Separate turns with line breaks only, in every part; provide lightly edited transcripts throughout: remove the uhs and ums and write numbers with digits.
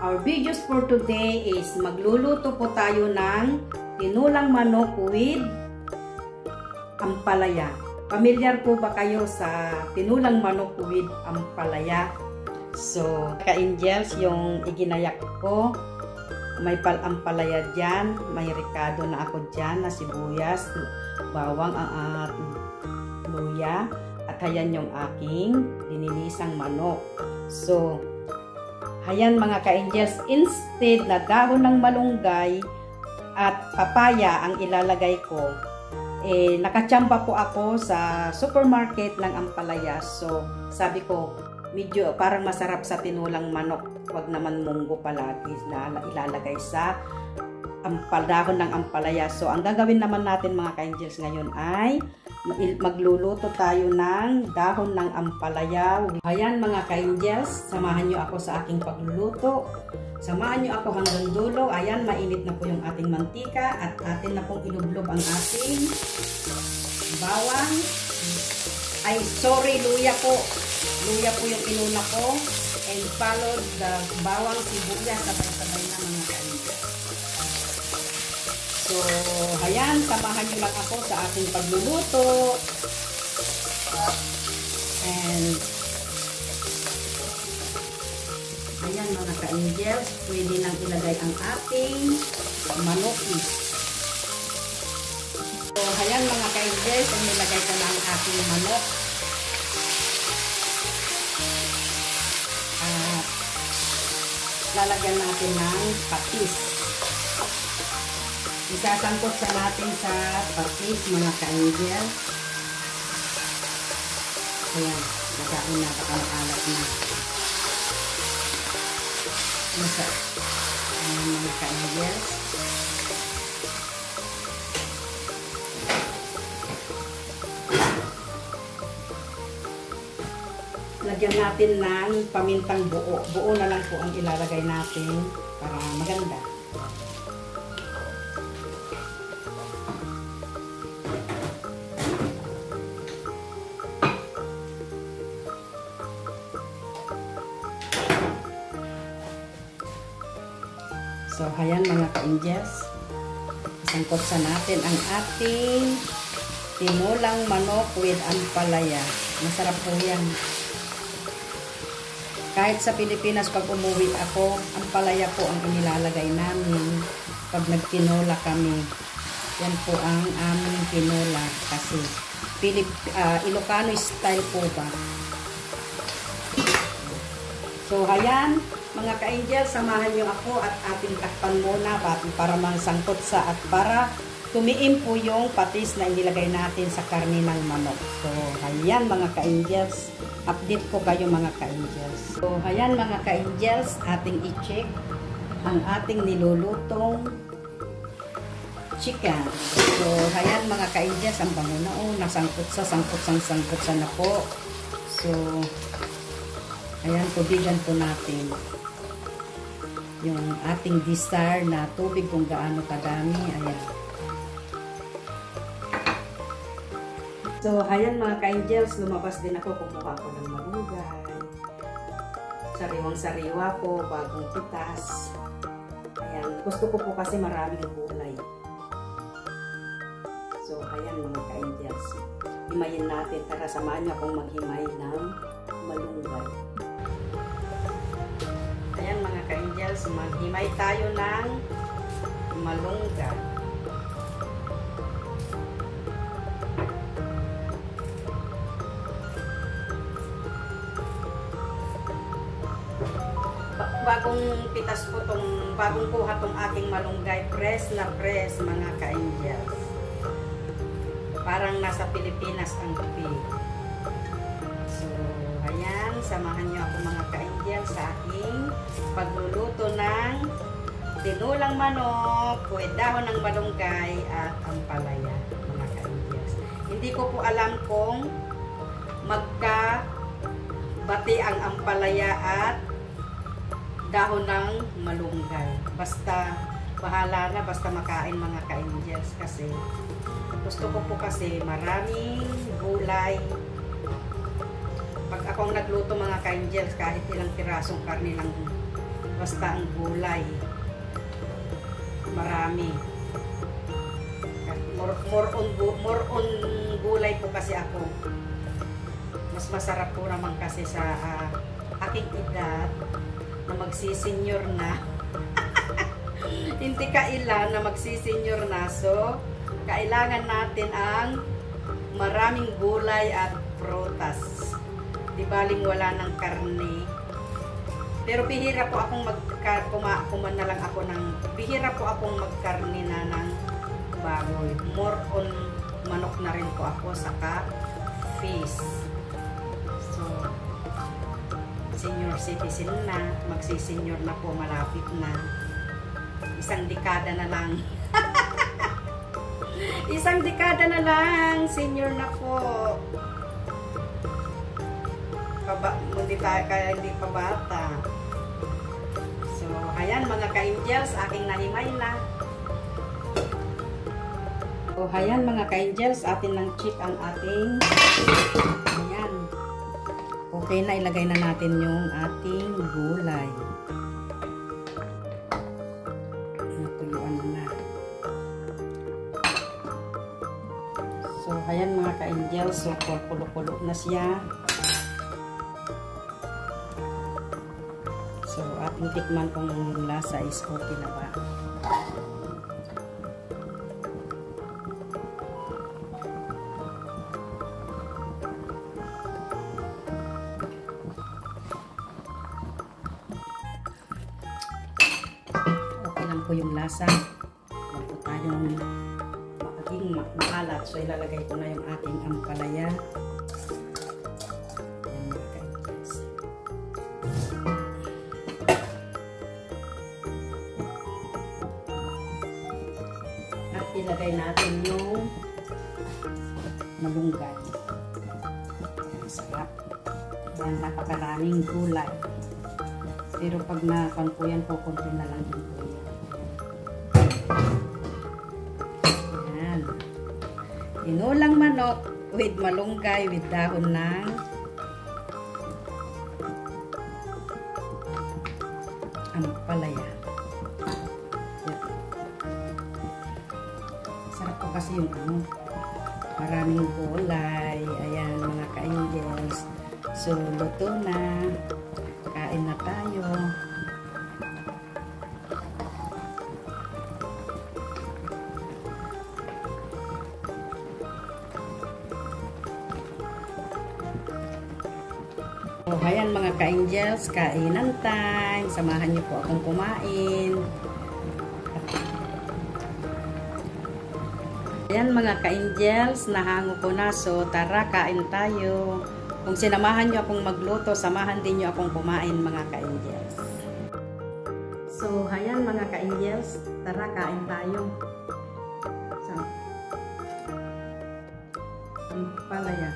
Our videos for today is magluluto po tayo ng tinulang manok with ampalaya. Pamilyar po ba kayo sa tinulang manok with ampalaya? So, ka-angels, yung iginayak ko, may ampalaya dyan, may ricado na ako dyan na sibuyas, bawang, luya, at ayan yung aking lininisang manok. So, ayan mga ka-angels, instead na dahon ng malunggay at papaya ang ilalagay ko, nakachamba po ako sa supermarket ng ampalaya. So, sabi ko, medyo parang masarap sa tinulang manok. Huwag naman munggo palagi na ilalagay sa dahon ng ampalaya. So, ang gagawin naman natin mga ka-angels ngayon ay magluluto tayo ng dahon ng ampalaya. Ayan mga ka-angels, samahan nyo ako sa aking pagluluto. Samahan nyo ako hanggang dulo. Ayan, mainit na po yung ating mantika at atin na pong ilublob ang ating bawang. Ay, sorry, luya po. Luya po yung inuna ko. And followed the bawang, sibuyas, sabay-sabay na mga ka-angels. So, ayan, samahan nyo lang ako sa aking pagluluto. And, ayan mga ka-angels, pwede nang ilagay ang ating manokis. So, ayan mga ka-angels, nilagay ko na ang ating manok. At, lalagyan natin ng patis. Isasangkot sa natin sa patis mga ka-angels. Ayan, nagkain na, pakalakalap na. Ayan mga ka-angels. Lagyan natin ng pamintang buo. Buo na lang po ang ilalagay natin para maganda. So, ayan mga ka-angels. Isangkot sa natin ang ating tinulang manok with ampalaya. Masarap po yan. Kahit sa Pilipinas, pag umuwi ako, ampalaya po ang inilalagay namin pag nagtinola kami. Yan po ang aming tinola kasi Ilocano style po ba. So, ayan. Mga ka-angels, samahan nyo ako at ating takpan muna para masangkot sa at para tumiim po yung patis na inilagay natin sa karne ng manok. So, ayan mga ka-angels, update ko kayo mga ka-angels. So, ayan mga ka-angels, ating i-check ang ating nilulutong chicken. So, ayan mga ka-angels, ang bango na nasangkot sa na po. So, ayan, tubigan po natin yung ating distar na tubig kung gaano kadami. Ayan. So, ayan mga ka-angels, lumabas din ako, kumuha ko ng malunggay. Sariwang-sariwa po, bagong pitas. Ayan, gusto ko po kasi maraming gulay. So, ayan mga ka-angels, himayin natin. Tara, samahan niyo akong maghimay ng malunggay. Ayan mga ka-angels, maghimay tayo ng malunggay. Bagong pitas po bagong kuha tong aking malunggay, press na press mga ka-angels. Parang nasa Pilipinas ang pig. So, ayan, samahan niyo ako mga ka-angels sa aking pagluluto ng tinulang manok with dahon ng malunggay at ampalaya mga ka-angels. Hindi ko po alam kung magkabati ang ampalaya at dahon ng malunggay. Basta, bahala na, basta makain mga ka-angels kasi gusto ko po kasi maraming gulay. Pag akong nagluto mga ka-angels, kahit ilang pirasong karne lang Basta ang gulay. Marami. More on gulay po kasi ako. Mas masarap po naman kasi sa aking edad na magsisenyor na. Hindi kailan na magsisenyor na. So, kailangan natin ang maraming gulay at prutas. Di baling wala ng karne. Pero bihira po akong kumain na lang ako ng bihira po akong magkarne na ng baboy. More on manok na rin po ako saka fish. So, senior citizen na, magsi-senior na po, malapit na. Isang dekada na lang. Isang dekada na lang, senior na po. Hindi pa bata. So, ayan mga ka-angels, aking nahimay na. So, ayan mga ka-angels, atin lang check ang ating, ayan. Okay na, ilagay na natin yung ating gulay. Natuyuan na. So, ayan mga ka-angels, so pulo-pulo na siya. So, ating tikman kung lasa is okay na ba. Okay lang po yung lasa. Huwag po tayong maging maalat. So, ilalagay ko na yung ating ampalaya. Ilagay natin yung malunggay. Sarap. Yan, napakaraming gulay. Pero pag nakuan po yan, kukunti na lang din po yan. Yan. Inulang manok with malunggay with dahon ng ampalaya. Sarap po kasi yung maraming gulay. Ayan mga ka-angels. So, luto na. Kain na tayo. So, ayan mga ka-angels. Kainan time. Samahan niyo po akong kumain. Ayan mga ka-angels, nahango ko na. So, tara, kain tayo. Kung sinamahan nyo akong magluto, samahan din nyo akong kumain mga ka-angels. So, ayan mga ka-angels, tara, kain tayo. So, ampalaya.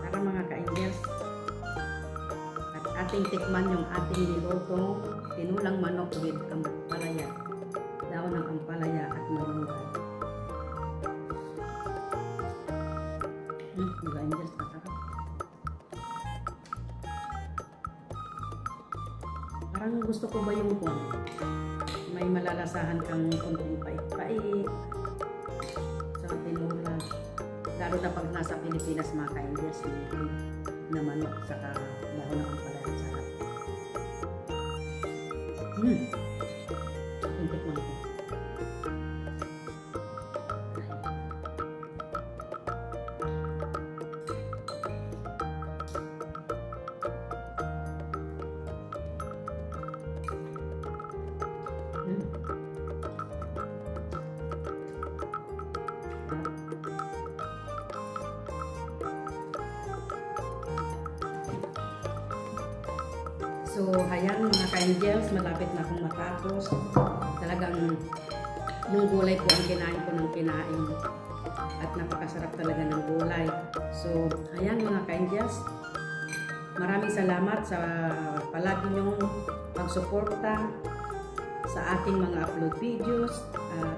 Tara mga ka-angels. At ating tikman yung ating nilutong tinulang manok with ampalaya. Daon ng ampalaya at malunggay. Mga angels, masarap. Parang gusto ko ba yung may malalasahan kang konting pait-pait sa tinula. Lalo na pag nasa Pilipinas mga ka-angels, na manok saka daon ng ampalaya. Sarap. Tikman ko. So, ayan mga ka-angels, malapit na akong matapos. Talagang yung gulay po ang kinain ko ng kinain. At napakasarap talaga ng gulay. So, ayan mga ka-angels, maraming salamat sa palagi nyong pagsuporta sa aking mga upload videos. At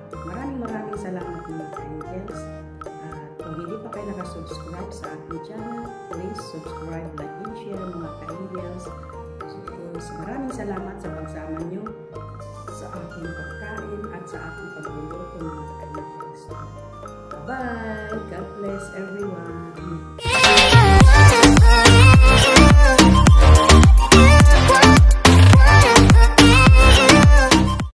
maraming salamat mga ka-angels. At kung hindi pa kayo nakasubscribe sa aking channel, please subscribe, like, and share mga ka-angels. guys. Maraming salamat sa pagsama nyo sa aking pagkain at sa aking pagluluto ng mga ka-angels. Bye! God bless everyone!